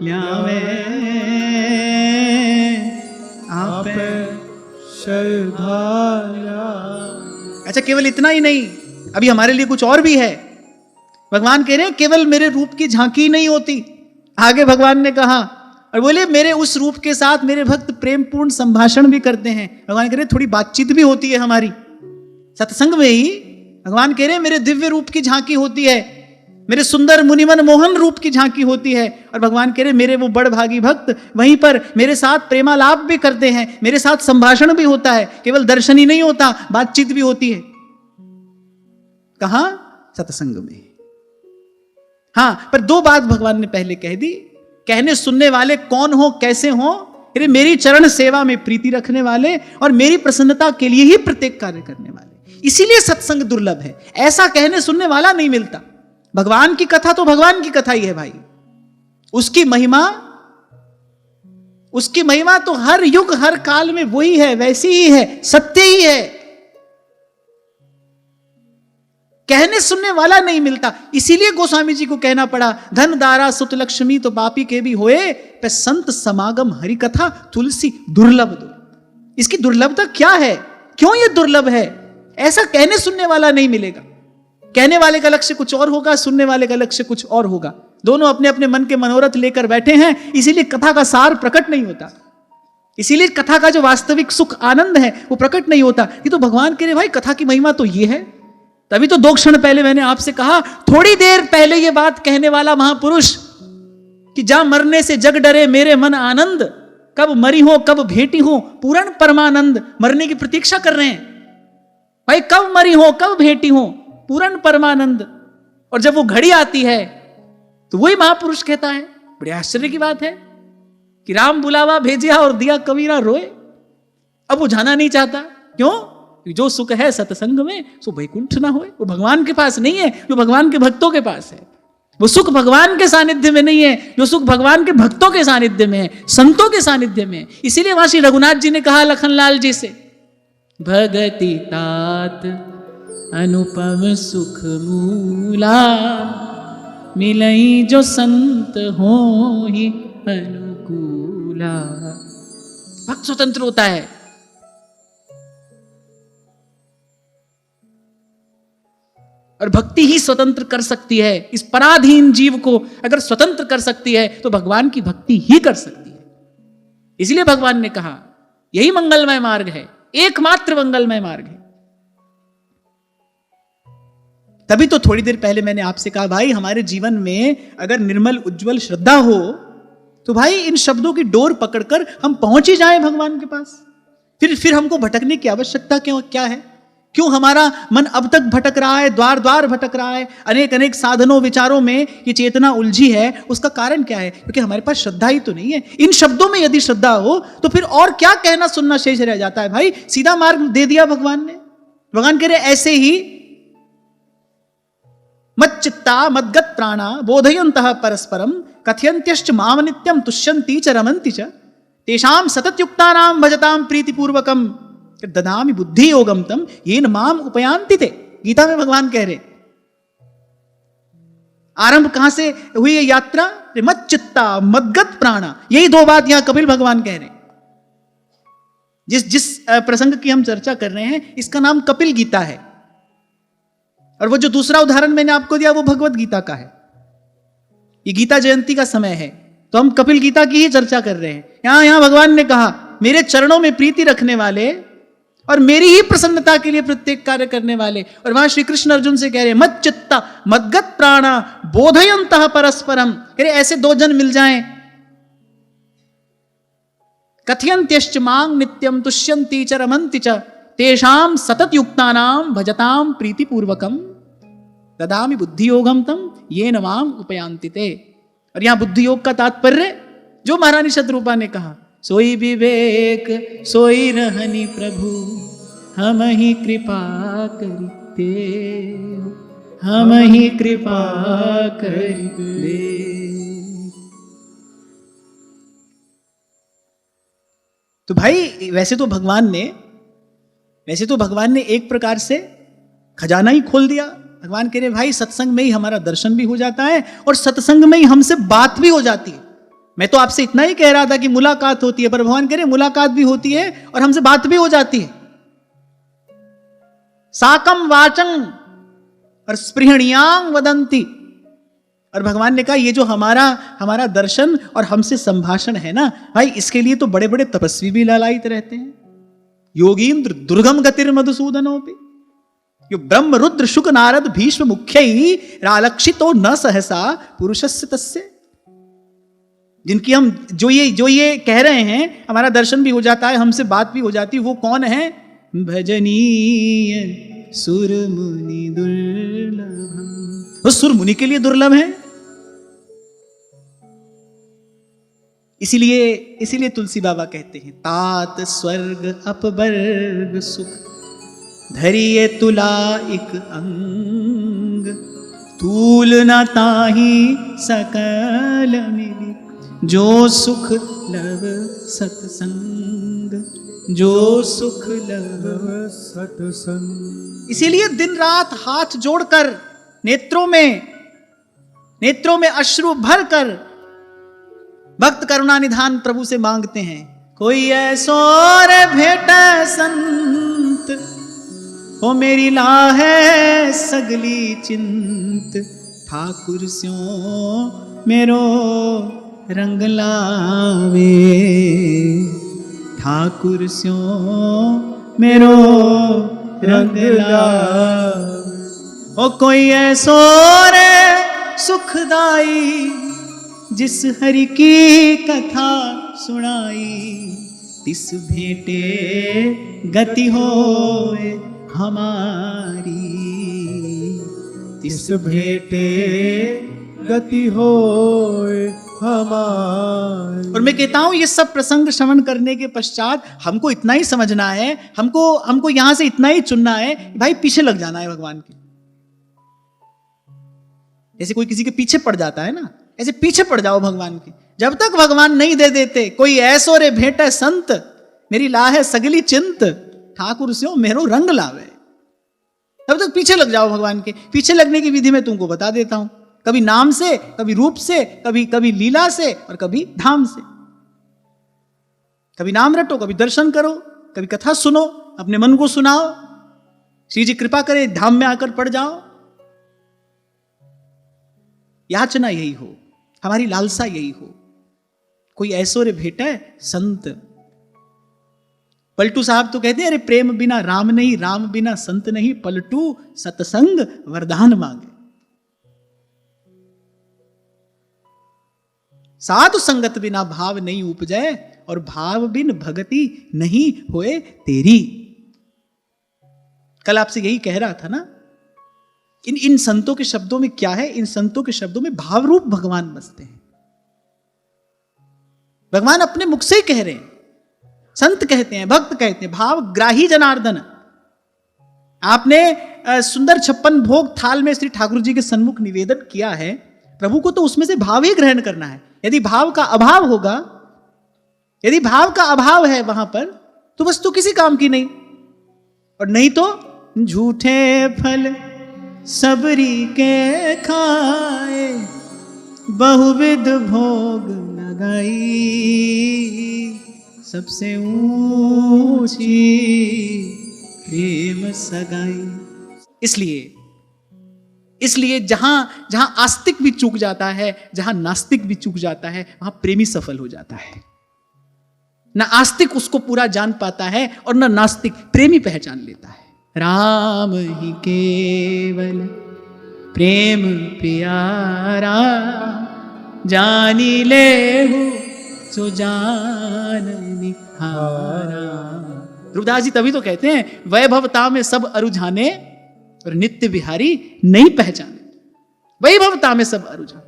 ल्यावे, आपे श्रद्धा। अच्छा, केवल इतना ही नहीं, अभी हमारे लिए कुछ और भी है। भगवान कह रहे हैं केवल मेरे रूप की झांकी नहीं होती। आगे भगवान ने कहा और बोले मेरे उस रूप के साथ मेरे भक्त प्रेम पूर्ण संभाषण भी करते हैं। भगवान कह रहे थोड़ी बातचीत भी होती है हमारी सत्संग में ही। भगवान कह रहे हैं मेरे दिव्य रूप की झांकी होती है, मेरे सुंदर मुनिमन मोहन रूप की झांकी होती है। और भगवान कह रहे मेरे वो बड़ भागी भक्त वहीं पर मेरे साथ प्रेमालाप भी करते हैं, मेरे साथ संभाषण भी होता है, केवल दर्शन ही नहीं होता, बातचीत भी होती है। कहां? सत्संग में। हाँ, पर दो बात भगवान ने पहले कह दी। कहने सुनने वाले कौन हो, कैसे हो? अरे मेरी चरण सेवा में प्रीति रखने वाले और मेरी प्रसन्नता के लिए ही प्रत्येक कार्य करने वाले। इसीलिए सत्संग दुर्लभ है। ऐसा कहने सुनने वाला नहीं मिलता। भगवान की कथा तो भगवान की कथा ही है भाई। उसकी महिमा तो हर युग हर काल में वही है, वैसी ही है, सत्य ही है। कहने सुनने वाला नहीं मिलता। इसीलिए गोस्वामी जी को कहना पड़ा धन दारा सुत लक्ष्मी तो पापी के भी होए, पे संत समागम हरि कथा तुलसी दुर्लभ दो। इसकी दुर्लभता क्या है? क्यों ये दुर्लभ है? ऐसा कहने सुनने वाला नहीं मिलेगा। कहने वाले का लक्ष्य कुछ और होगा, सुनने वाले का लक्ष्य कुछ और होगा। दोनों अपने अपने मन के मनोरथ लेकर बैठे हैं, इसीलिए कथा का सार प्रकट नहीं होता। इसीलिए कथा का जो वास्तविक सुख आनंद है वो प्रकट नहीं होता। ये तो भगवान कह रहे भाई कथा की महिमा तो ये है। तभी तो 2 क्षण पहले मैंने आपसे कहा, थोड़ी देर पहले ये बात कहने वाला महापुरुष कि जा मरने से जग डरे मेरे मन आनंद, कब मरी हो कब भेटी हो पूर्ण परमानंद। मरने की प्रतीक्षा कर रहे हैं भाई, कब मरी हो कब भेटी हो पूर्ण परमानंद। और जब वो घड़ी आती है तो वही महापुरुष कहता है, बड़े आश्चर्य की बात है कि राम बुलावा भेजिया और दिया कबीरा रोए। अब वो जाना नहीं चाहता। क्यों? जो सुख है सत्संग में सो वैकुंठ ना होए। वो भगवान के पास नहीं है जो भगवान के भक्तों के पास है। वो सुख भगवान के सानिध्य में नहीं है जो सुख भगवान के भक्तों के सानिध्य में है, संतों के सानिध्य में है। इसीलिए वहां श्री रघुनाथ जी ने कहा लखनलाल जी से, भगति तात अनुपम सुख मूला, मिलई जो संत हो ही अनुकूला। भक्त स्वतंत्र होता है। और भक्ति ही स्वतंत्र कर सकती है। इस पराधीन जीव को अगर स्वतंत्र कर सकती है तो भगवान की भक्ति ही कर सकती है। इसलिए भगवान ने कहा यही मंगलमय मार्ग है, एकमात्र मंगलमय मार्ग है। तभी तो थोड़ी देर पहले मैंने आपसे कहा भाई हमारे जीवन में अगर निर्मल उज्जवल श्रद्धा हो तो भाई इन शब्दों की डोर पकड़कर हम पहुंच ही जाएं भगवान के पास। फिर हमको भटकने की आवश्यकता क्या है? क्यों हमारा मन अब तक भटक रहा है, द्वार द्वार भटक रहा है, अनेक अनेक साधनों विचारों में ये चेतना उलझी है? उसका कारण क्या है? क्योंकि हमारे पास श्रद्धा ही तो नहीं है। इन शब्दों में यदि श्रद्धा हो तो फिर और क्या कहना सुनना शेष रह जाता है? भाई सीधा मार्ग दे दिया भगवान ने। भगवान कह रहे ऐसे ही मच्चित्ता मद्गत प्राणा बोधयन्तः परस्परम कथयन्त्यश्च माम नित्यम तुष्यन्ति च रमन्ति च तेषां सततयुक्तानां भजतां प्रीतिपूर्वकम ददामि बुद्धि योगम तम येन माम उपयान्ति ते। गीता में भगवान कह रहे। आरंभ कहां से हुई ये यात्रा? मच्चित्ता मद्गत प्राणा, यही दो बात यहां कपिल भगवान कह रहे। जिस प्रसंग की हम चर्चा कर रहे हैं इसका नाम कपिल गीता है, और वो जो दूसरा उदाहरण मैंने आपको दिया वो भगवत गीता का है। ये गीता जयंती का समय है तो हम कपिल गीता की ही चर्चा कर रहे हैं। यहां भगवान ने कहा मेरे चरणों में प्रीति रखने वाले और मेरी ही प्रसन्नता के लिए प्रत्येक कार्य करने वाले। और वहां श्री कृष्ण अर्जुन से कह रहे मत चित्ता मद्गत प्राणा बोधयन्तः परस्परम, कह रहे ऐसे दो जन मिल जाएं, कथयन्त्यश्च मां नित्यम तुष्यन्ति च रमन्ति च तेषां सतत युक्तानां भजतां प्रीतिपूर्वकम ददामि बुद्धि योगम तम येन माम उपयान्ति ते। और यहां बुद्धि योग का तात्पर्य जो महारानी शतरूपा ने कहा, सोई विवेक सोई रहनी प्रभु हम ही कृपा करते हो, हम ही कृपा करते। तो भाई वैसे तो भगवान ने एक प्रकार से खजाना ही खोल दिया। भगवान कह रहे भाई सत्संग में ही हमारा दर्शन भी हो जाता है और सत्संग में ही हमसे बात भी हो जाती है। मैं तो आपसे इतना ही कह रहा था कि मुलाकात होती है, पर भगवान कह रहे मुलाकात भी होती है और हमसे बात भी हो जाती है। साकम वाचं और स्पृहणीयां वदंती। और भगवान ने कहा ये जो हमारा दर्शन और हमसे संभाषण है ना भाई, इसके लिए तो बड़े बड़े तपस्वी भी लालायित रहते हैं। योगींद्र दुर्गम गतिर मधुसूदनोपि यो ब्रह्म रुद्र शुक नारद भीष्म मुख्यई रालक्षितो न सहसा पुरुषस्य तस्य। जिनकी हम जो ये कह रहे हैं हमारा दर्शन भी हो जाता है, हमसे बात भी हो जाती है, वो कौन है? भजनीय सुर मुनि दुर्लभम। वो सुर मुनि के लिए दुर्लभ है। इसीलिए तुलसी बाबा कहते हैं तात स्वर्ग अपवर्ग सुख धरिए तुला एक अंग तूल न ताही सकल मिली जो सुख लव सत्संग, जो सुख लव सत्संग। इसीलिए दिन रात हाथ जोड़कर नेत्रों में अश्रु भर कर भक्त करुणा निधान प्रभु से मांगते हैं। कोई ऐसो रे भेटा संत ओ मेरी लाहे सगली चिंत ठाकुर स्यों मेरो रंग लावे, ठाकुर स्यों मेरो रंग लावे। ओ कोई ऐसो रे सुखदाई जिस हरि की कथा सुनाई तिस भेटे गति होए हमारी, तिस भेटे गति होए हमारी। और मैं कहता हूं ये सब प्रसंग श्रवण करने के पश्चात हमको इतना ही समझना है, हमको यहां से इतना ही चुनना है भाई पीछे लग जाना है भगवान के। जैसे कोई किसी के पीछे पड़ जाता है ना, ऐसे पीछे पड़ जाओ भगवान के। जब तक भगवान नहीं दे देते कोई ऐसो रे भेटे संत मेरी लाहे सगली चिंत ठाकुर स्यों मेरो रंग लावे, तब तक पीछे लग जाओ भगवान के। पीछे लगने की विधि मैं तुमको बता देता हूं, कभी नाम से, कभी रूप से, कभी लीला से और कभी धाम से। कभी नाम रटो, कभी दर्शन करो, कभी कथा सुनो, अपने मन को सुनाओ, श्री जी कृपा करे धाम में आकर पड़ जाओ। याचना यही हो, हमारी लालसा यही हो, कोई ऐसो रे भेटे संत। पलटू साहब तो कहते हैं, अरे प्रेम बिना राम नहीं, राम बिना संत नहीं, पलटू सत्संग वरदान मांगे। साधु संगत बिना भाव नहीं उपजै, और भाव बिन भगति नहीं होए तेरी। कल आपसे यही कह रहा था ना, इन संतों के शब्दों में क्या है? इन संतों के शब्दों में भाव रूप भगवान बसते हैं। भगवान अपने मुख से ही कह रहे हैं, संत कहते हैं, भक्त कहते हैं, भाव ग्राही जनार्दन। आपने सुंदर 56 भोग थाल में श्री ठाकुर जी के सन्मुख निवेदन किया है, प्रभु को तो उसमें से भाव ही ग्रहण करना है। यदि भाव का अभाव होगा, यदि भाव का अभाव है वहां पर, तो वस्तु किसी काम की नहीं। और नहीं तो झूठे फल सबरी के खाए, बहुविध भोग लगाई, सबसे ऊंची प्रेम सगाई। इसलिए जहां आस्तिक भी चूक जाता है, जहां नास्तिक भी चूक जाता है, वहां प्रेमी सफल हो जाता है। ना आस्तिक उसको पूरा जान पाता है और ना नास्तिक, प्रेमी पहचान लेता है। राम ही केवल प्रेम प्यारा, जानी ले सो जान निहारा। ध्रुवदास जी तभी तो कहते हैं, वैभवता में सब अरुझाने और नित्य बिहारी नहीं पहचाने। वैभवता में सब अरुझाने।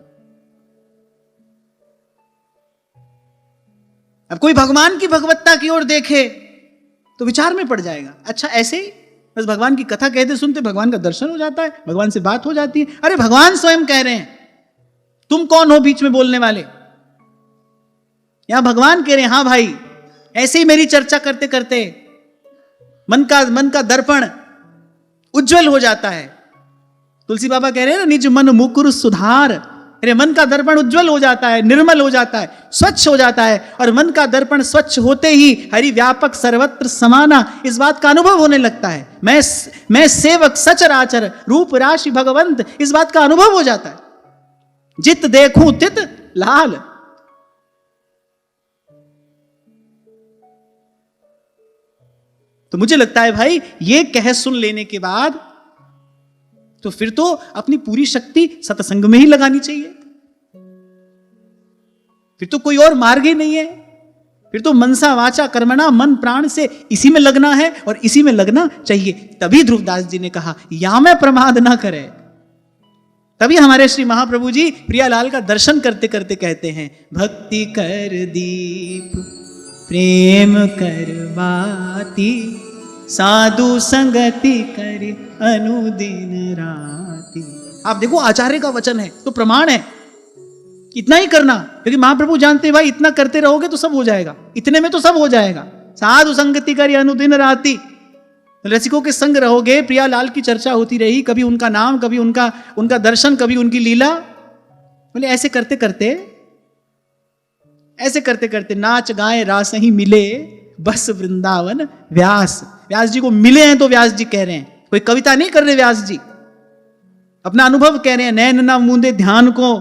अब कोई भगवान की भगवत्ता की ओर देखे तो विचार में पड़ जाएगा, अच्छा ऐसे ही बस भगवान की कथा कहते सुनते भगवान का दर्शन हो जाता है, भगवान से बात हो जाती है। अरे भगवान स्वयं कह रहे हैं, तुम कौन हो बीच में बोलने वाले? यहां भगवान कह रहे हैं, हां भाई, ऐसे ही मेरी चर्चा करते करते मन का दर्पण उज्जवल हो जाता है। तुलसी बाबा कह रहे हैं ना, निज मन मुकुर सुधार। अरे मन का दर्पण उज्जवल हो जाता है, निर्मल हो जाता है, स्वच्छ हो जाता है। और मन का दर्पण स्वच्छ होते ही हरि व्यापक सर्वत्र समाना, इस बात का अनुभव होने लगता है। मैं सेवक सचराचर रूप राशि भगवंत, इस बात का अनुभव हो जाता है। जित देखूं तित लाल। तो मुझे लगता है भाई, ये कह सुन लेने के बाद तो फिर तो अपनी पूरी शक्ति सत्संग में ही लगानी चाहिए। फिर तो कोई और मार्ग ही नहीं है। फिर तो मनसा वाचा कर्मणा, मन प्राण से इसी में लगना है और इसी में लगना चाहिए। तभी ध्रुवदास जी ने कहा, या मैं प्रमाद ना करे। तभी हमारे श्री महाप्रभु जी प्रियालाल का दर्शन करते करते कहते हैं, भक्ति कर दीप प्रेम कर बाती, साधु संगति कर अनुदिन राती। आप देखो, आचार्य का वचन है तो प्रमाण है, इतना ही करना। क्योंकि महाप्रभु जानते हैं भाई, इतना करते रहोगे तो सब हो जाएगा, इतने में तो सब हो जाएगा। साधु संगति कर अनुदिन राती, रसिकों के संग रहोगे। प्रियालाल की चर्चा होती रही, कभी उनका नाम, कभी उनका दर्शन, कभी उनकी लीला। बोले ऐसे करते करते नाच गाए रास ही मिले, बस वृंदावन व्यास। व्यास जी को मिले हैं तो व्यास जी कह रहे हैं, कोई कविता नहीं कर रहे व्यास जी, अपना अनुभव कह रहे हैं। नैन ना मूंदे ध्यान को,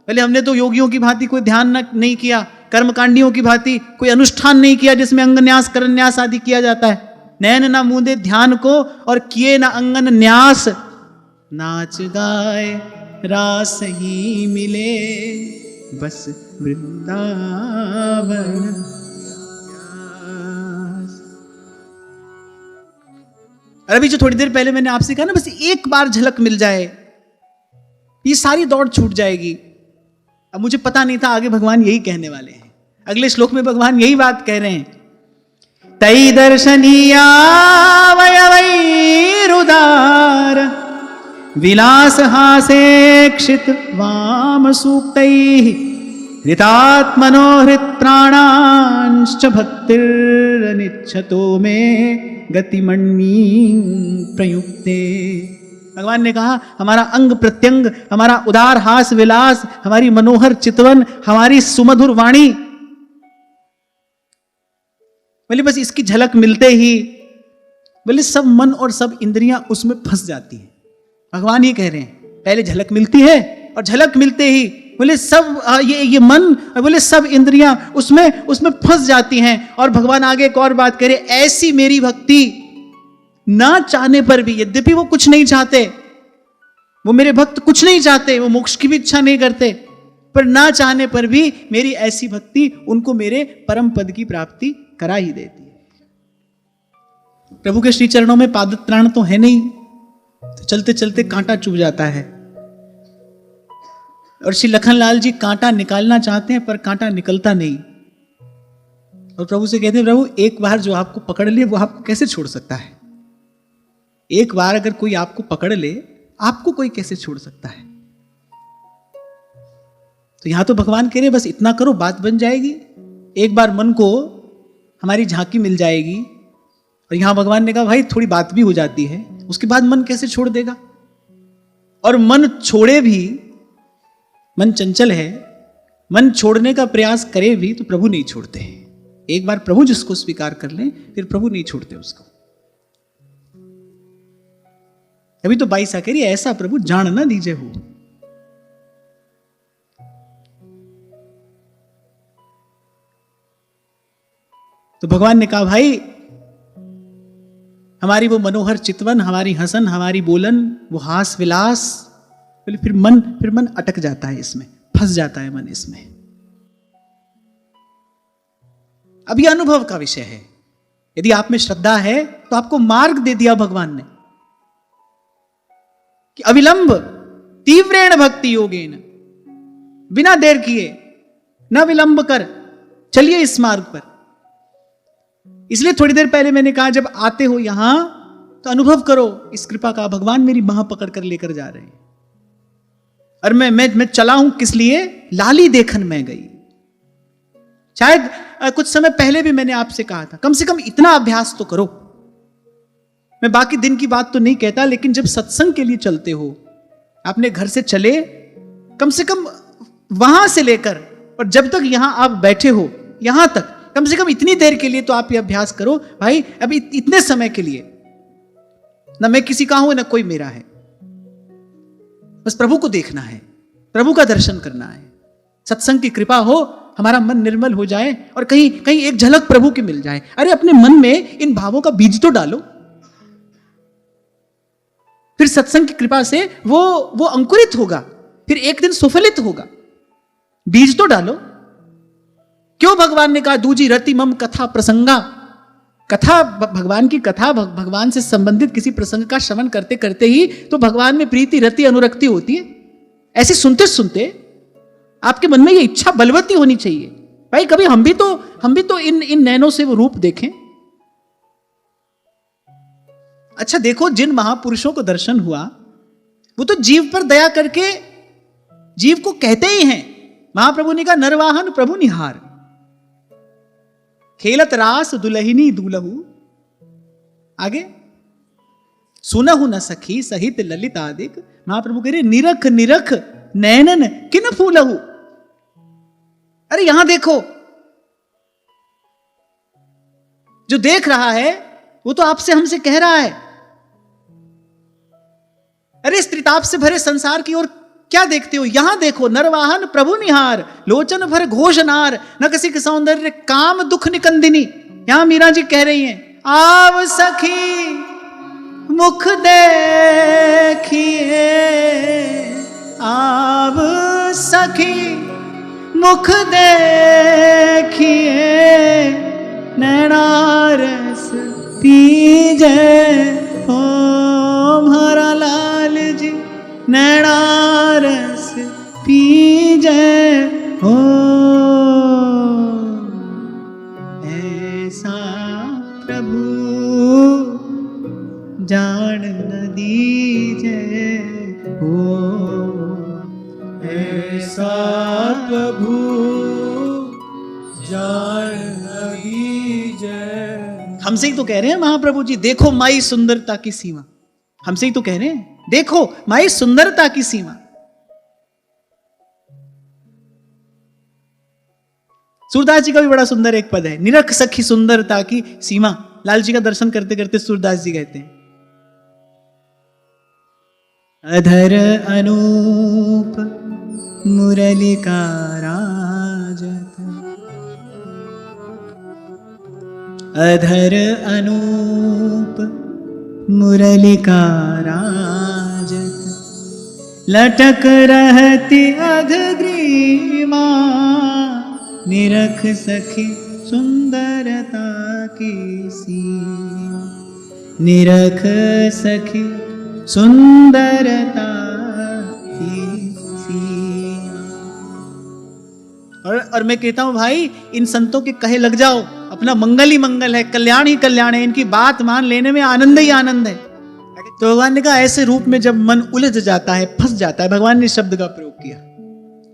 पहले हमने तो योगियों की भांति कोई ध्यान नहीं किया, कर्मकांडियों की भांति कोई अनुष्ठान नहीं किया जिसमें अंगन्यास करन्यास आदि किया जाता है। नैन ना मूंदे ध्यान को और किए ना अंगन न्यास, नाच गाए रास ही मिले, बस वृंदावन। और अभी जो थोड़ी देर पहले मैंने आपसे कहा ना, बस एक बार झलक मिल जाए, ये सारी दौड़ छूट जाएगी। अब मुझे पता नहीं था आगे भगवान यही कहने वाले हैं। अगले श्लोक में भगवान यही बात कह रहे हैं, तई दर्शनीया वैरुदार, विलास हासेक्षित वाम सूक्तैः, हृतात्मनो हृत्प्राणांश्च भक्तिर्निच्छतो मे गतिमन्वी प्रयुक्ते। भगवान ने कहा, हमारा अंग प्रत्यंग, हमारा उदार हास विलास, हमारी मनोहर चितवन, हमारी सुमधुर वाणी, बोले बस इसकी झलक मिलते ही बोले सब मन और सब इंद्रियां उसमें फंस जाती हैं। भगवान ये कह रहे हैं, पहले झलक मिलती है और झलक मिलते ही बोले सब ये मन, बोले सब इंद्रियां उसमें फंस जाती हैं। और भगवान आगे एक और बात करे, ऐसी मेरी भक्ति ना चाहने पर भी, यद्यपि वो कुछ नहीं चाहते, वो मेरे भक्त कुछ नहीं चाहते, वो मोक्ष की भी इच्छा नहीं करते, पर ना चाहने पर भी मेरी ऐसी भक्ति उनको मेरे परम पद की प्राप्ति करा ही देती है। प्रभु के श्री चरणों में पादत्राण तो है नहीं, तो चलते चलते कांटा चुभ जाता है। और श्री लखनलाल जी कांटा निकालना चाहते हैं पर कांटा निकलता नहीं। और प्रभु से कहते हैं, प्रभु एक बार जो आपको पकड़ ले वो आपको कैसे छोड़ सकता है? एक बार अगर कोई आपको पकड़ ले, आपको कोई कैसे छोड़ सकता है? तो यहां तो भगवान कह रहे बस इतना करो, बात बन जाएगी। एक बार मन को हमारी झांकी मिल जाएगी। और यहां भगवान ने कहा भाई थोड़ी बात भी हो जाती है, उसके बाद मन कैसे छोड़ देगा? और मन छोड़े भी, मन चंचल है, मन छोड़ने का प्रयास करे भी तो प्रभु नहीं छोड़ते हैं। एक बार प्रभु जिसको स्वीकार कर लें फिर प्रभु नहीं छोड़ते उसको। अभी तो 22 कह रही ऐसा प्रभु जान ना दीजिए हो। तो भगवान ने कहा भाई हमारी वो मनोहर चितवन, हमारी हसन, हमारी बोलन, वो हास विलास, फिर मन अटक जाता है, इसमें फंस जाता है मन इसमें। अब ये अनुभव का विषय है। यदि आप में श्रद्धा है तो आपको मार्ग दे दिया भगवान ने कि अविलंब तीव्रेण भक्ति योगेन, बिना देर किए, न विलंब कर चलिए इस मार्ग पर। इसलिए थोड़ी देर पहले मैंने कहा जब आते हो यहां तो अनुभव करो इस कृपा का। भगवान मेरी बाह पकड़ कर लेकर जा रहे हैं और मैं चला हूं किस लिए? लाली देखन में गई। शायद कुछ समय पहले भी मैंने आपसे कहा था कम से कम इतना अभ्यास तो करो। मैं बाकी दिन की बात तो नहीं कहता, लेकिन जब सत्संग के लिए चलते हो, आपने घर से चले, कम से कम वहां से लेकर और जब तक यहां आप बैठे हो यहां तक कम से कम इतनी देर के लिए तो आप ये अभ्यास करो भाई। अभी इतने समय के लिए ना मैं किसी का हूं ना कोई मेरा है, बस प्रभु को देखना है, प्रभु का दर्शन करना है। सत्संग की कृपा हो, हमारा मन निर्मल हो जाए और कहीं एक झलक प्रभु की मिल जाए। अरे अपने मन में इन भावों का बीज तो डालो, फिर सत्संग की कृपा से वो अंकुरित होगा, फिर एक दिन सुफलित होगा। बीज तो डालो। क्यों भगवान ने कहा दूजी रति मम कथा प्रसंगा? कथा, भगवान की कथा, भगवान से संबंधित किसी प्रसंग का श्रवण करते करते ही तो भगवान में प्रीति, रति, अनुरक्ति होती है। ऐसे सुनते सुनते आपके मन में ये इच्छा बलवती होनी चाहिए भाई कभी हम भी तो इन नैनों से वो रूप देखें। अच्छा देखो, जिन महापुरुषों को दर्शन हुआ वो तो जीव पर दया करके जीव को कहते ही हैं। महाप्रभु ने कहा नरवाहन प्रभु निहार, खेलत रास दुलहिनी दूलहु, आगे सुनहु न सखी सहित ललित आदिक। महाप्रभु कह रहे निरख निरख नैनन किन फूलहु। अरे यहां देखो, जो देख रहा है वो तो आपसे हमसे कह रहा है। अरे इस त्रिताप से भरे संसार की ओर क्या देखते हो? यहां देखो, नरवाहन प्रभु निहार, लोचन भर घोषनार, न किसी के सौंदर्य काम दुख निकंदिनी। यहां मीरा जी कह रही हैं आव सखी मुख देखिए, आव सखी मुख देखिए, नैनारस पीजे ओम हरा लाल जी, नैनारस पीजे हो। ऐसा प्रभु जान न दीजे हो, ऐसा प्रभु जान न दीजे। हमसे ही तो कह रहे हैं महाप्रभु जी, देखो माई सुंदरता की सीमा। हमसे ही तो कह रहे हैं देखो माई सुंदरता की सीमा। सूरदास जी का भी बड़ा सुंदर एक पद है, निरख सखी सुंदरता की सीमा। लाल जी का दर्शन करते करते सूरदास जी कहते हैं अधर अनूप मुरलिका राजत, अधर अनूप मुरलिका राजत, लटक रहती अधग्रीवा, निरख सखी सुंदरता की सीमा, निरख सखी सुंदरता की सीमा। और मैं कहता हूं भाई, इन संतों के कहे लग जाओ, अपना मंगल ही मंगल है, कल्याण ही कल्याण है, इनकी बात मान लेने में आनंद ही आनंद है। तो भगवान ने कहा ऐसे रूप में जब मन उलझ जाता है, फंस जाता है, भगवान ने शब्द का प्रयोग किया,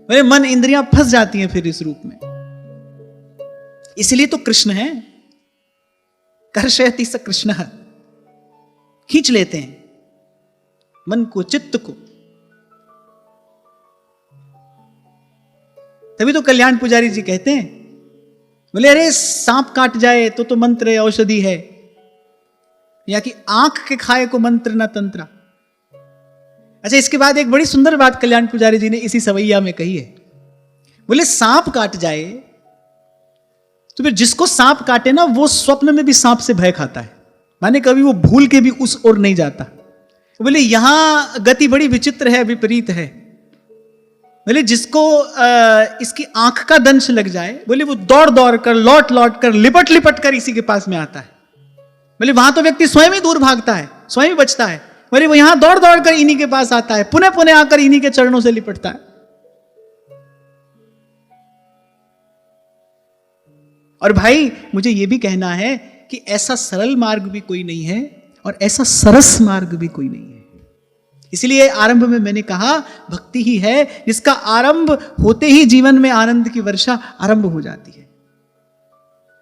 अरे मन इंद्रियां फंस जाती हैं फिर इस रूप में। इसलिए तो कृष्ण है, कर्षयति स कृष्ण, खींच लेते हैं मन को, चित्त को। तभी तो कल्याण पुजारी जी कहते हैं, बोले अरे सांप काट जाए तो मंत्र औषधि है, या कि आंख के खाए को मंत्र न तंत्रा। अच्छा, इसके बाद एक बड़ी सुंदर बात कल्याण पुजारी जी ने इसी सवैया में कही है। बोले सांप काट जाए तो फिर जिसको सांप काटे ना, वो स्वप्न में भी सांप से भय खाता है, माने कभी वो भूल के भी उस ओर नहीं जाता। बोले यहां गति बड़ी विचित्र है, विपरीत है। बोले जिसको इसकी आंख का दंश लग जाए, बोले वो दौड़ दौड़ कर, लौट लौट कर, लिपट लिपट कर इसी के पास में आता है। बोले वहां तो व्यक्ति स्वयं ही दूर भागता है, स्वयं ही बचता है। बोले वो यहां दौड़ दौड़ कर इन्हीं के पास आता है, पुनः पुनः आकर इन्हीं के चरणों से लिपटता है। और भाई मुझे यह भी कहना है कि ऐसा सरल मार्ग भी कोई नहीं है और ऐसा सरस मार्ग भी कोई नहीं है। इसलिए आरंभ में मैंने कहा भक्ति ही है जिसका आरंभ होते ही जीवन में आनंद की वर्षा आरंभ हो जाती है।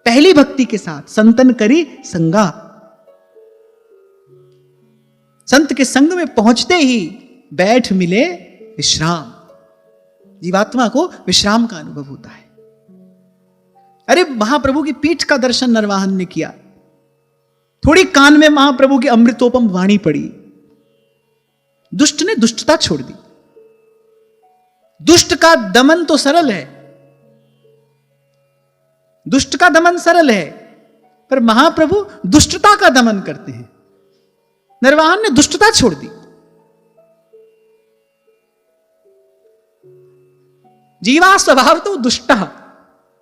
पहली भक्ति के साथ संतन करी संगा, संत के संग में पहुंचते ही बैठ मिले विश्राम, जीवात्मा को विश्राम का अनुभव होता है। अरे महाप्रभु की पीठ का दर्शन नरवाहन ने किया, थोड़ी कान में महाप्रभु की अमृतोपम वाणी पड़ी, दुष्ट ने दुष्टता छोड़ दी। दुष्ट का दमन तो सरल है, दुष्ट का दमन सरल है, पर महाप्रभु दुष्टता का दमन करते हैं। नरवाहन ने दुष्टता छोड़ दी। जीवा स्वभाव तो दुष्ट,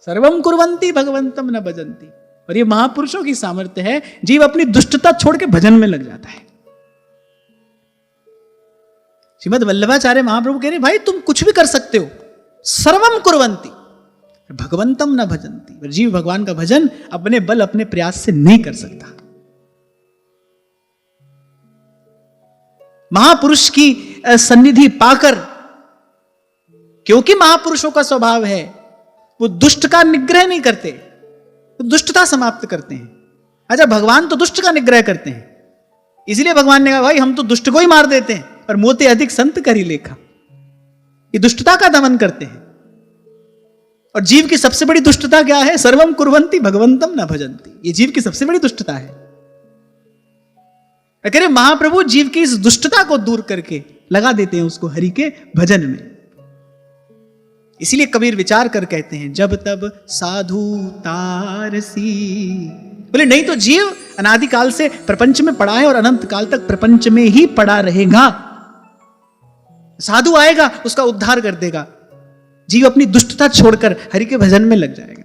सर्वम कुर्वन्ति भगवंतम न भजन्ति। और ये महापुरुषों की सामर्थ्य है, जीव अपनी दुष्टता छोड़ के भजन में लग जाता है। श्रीमद वल्लभाचार्य महाप्रभु कह रहे भाई तुम कुछ भी कर सकते हो, सर्वम कुर्वन्ति भगवंतम न भजन्ति। पर जीव भगवान का भजन अपने बल अपने प्रयास से नहीं कर सकता। महापुरुष की सन्निधि पाकर, क्योंकि महापुरुषों का स्वभाव है वो दुष्ट का निग्रह नहीं करते, तो दुष्टता समाप्त करते हैं। अच्छा, भगवान तो दुष्ट का निग्रह करते हैं, इसलिए भगवान ने कहा भाई हम तो दुष्ट को ही मार देते हैं, पर मोते अधिक संत करी लेखा। ये दुष्टता का दमन करते हैं। और जीव की सबसे बड़ी दुष्टता क्या है? सर्वम कुर्वन्ति भगवंतम न भजन्ति। ये जीव की सबसे बड़ी दुष्टता है। कह रहे महाप्रभु जीव की इस दुष्टता को दूर करके लगा देते हैं उसको हरि के भजन में। इसीलिए कबीर विचार कर कहते हैं जब तब साधु तारसी। बोले नहीं तो जीव अनादिकाल से प्रपंच में पड़ा है और अनंत काल तक प्रपंच में ही पड़ा रहेगा। साधु आएगा उसका उद्धार कर देगा, जीव अपनी दुष्टता छोड़कर हरि के भजन में लग जाएगा।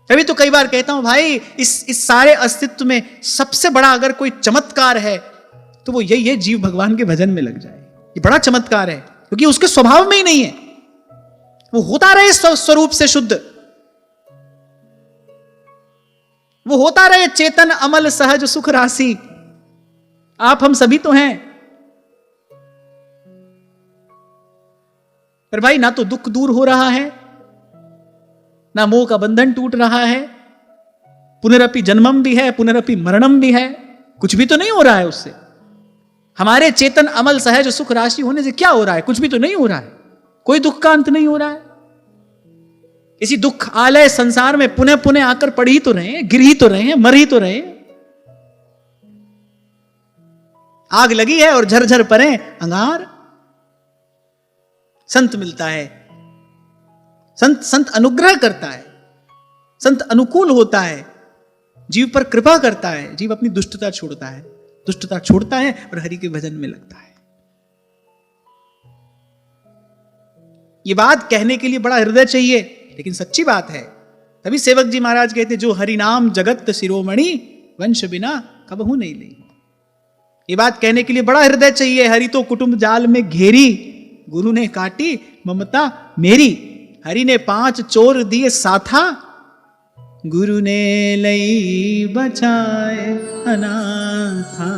तभी तो कई बार कहता हूं भाई इस सारे अस्तित्व में सबसे बड़ा अगर कोई चमत्कार है तो वो यही है, जीव भगवान के भजन में लग जाए। ये बड़ा चमत्कार है क्योंकि उसके स्वभाव में ही नहीं है, वो होता रहे स्वरूप से शुद्ध, वो होता रहे चेतन अमल सहज सुख राशि। आप हम सभी तो हैं, पर भाई ना तो दुख दूर हो रहा है, ना मोह का बंधन टूट रहा है, पुनरपि जन्मम भी है, पुनरपि मरणम भी है, कुछ भी तो नहीं हो रहा है उससे। हमारे चेतन अमल सहज सुख राशि होने से क्या हो रहा है? कुछ भी तो नहीं हो रहा है, कोई दुख का अंत नहीं हो रहा है। इसी दुख आलय संसार में पुनः पुनः आकर पड़ ही तो रहे हैं, गिर ही तो रहे हैं, मर ही तो रहे हैं। आग लगी है और झरझर परे अंगार। संत मिलता है, संत अनुग्रह करता है, संत अनुकूल होता है, जीव पर कृपा करता है, जीव अपनी दुष्टता छोड़ता है और हरि के भजन में लगता है। ये बात कहने के लिए बड़ा हृदय चाहिए, लेकिन सच्ची बात है। तभी सेवक जी महाराज कहते, जो हरि नाम जगत शिरोमणि, वंश बिना कबहू नहीं ले। ये बात कहने के लिए बड़ा हृदय चाहिए। हरि तो कुटुंब जाल में घेरी, गुरु ने काटी ममता मेरी। हरि ने 5 चोर दिए साथा, गुरु ने लई बचाए अनाथा,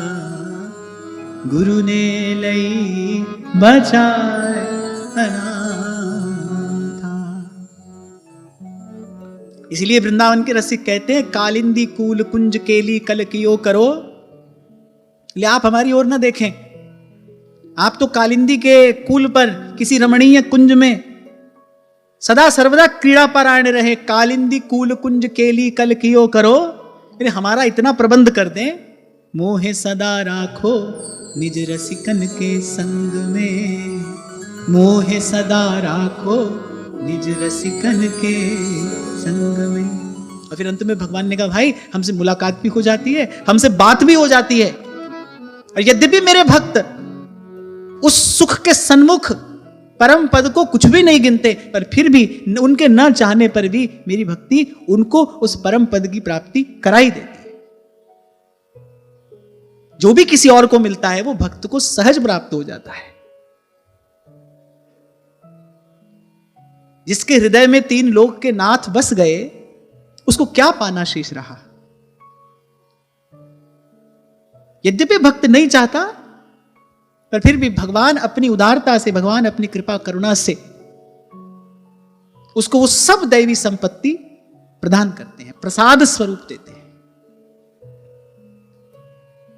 गुरु ने लई बचाए अनाथा। इसलिए वृंदावन के रसिक कहते हैं, कालिंदी कूल कुंज केली कल कियो करो। ले आप हमारी ओर ना देखें, आप तो कालिंदी के कूल पर किसी रमणीय कुंज में सदा सर्वदा क्रीड़ा पारायण रहे। कालिंदी कूल कुंज केली कल कियो करो, यानी हमारा इतना प्रबंध कर दें, मोहे सदा राखो निज रसिकन के संग में, मोहे सदा राखो निज रसिकन के संग में। और फिर अंत में भगवान ने कहा, भाई हमसे मुलाकात भी हो जाती है, हमसे बात भी हो जाती है, और यद्यपि मेरे भक्त उस सुख के सन्मुख परम पद को कुछ भी नहीं गिनते, पर फिर भी उनके न चाहने पर भी मेरी भक्ति उनको उस परम पद की प्राप्ति कराई देती है। जो भी किसी और को मिलता है वो भक्त को सहज प्राप्त हो जाता है। जिसके हृदय में 3 लोक के नाथ बस गए, उसको क्या पाना शेष रहा। यद्यपि भक्त नहीं चाहता, पर फिर भी भगवान अपनी उदारता से, भगवान अपनी कृपा करुणा से उसको वो सब दैवी संपत्ति प्रदान करते हैं, प्रसाद स्वरूप देते हैं।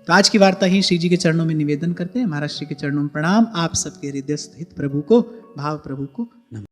तो आज की वार्ता ही श्री जी के चरणों में निवेदन करते हैं। महाराज श्री के चरणों में प्रणाम। आप सबके हृदय स्थित प्रभु को, भाव प्रभु को नमन।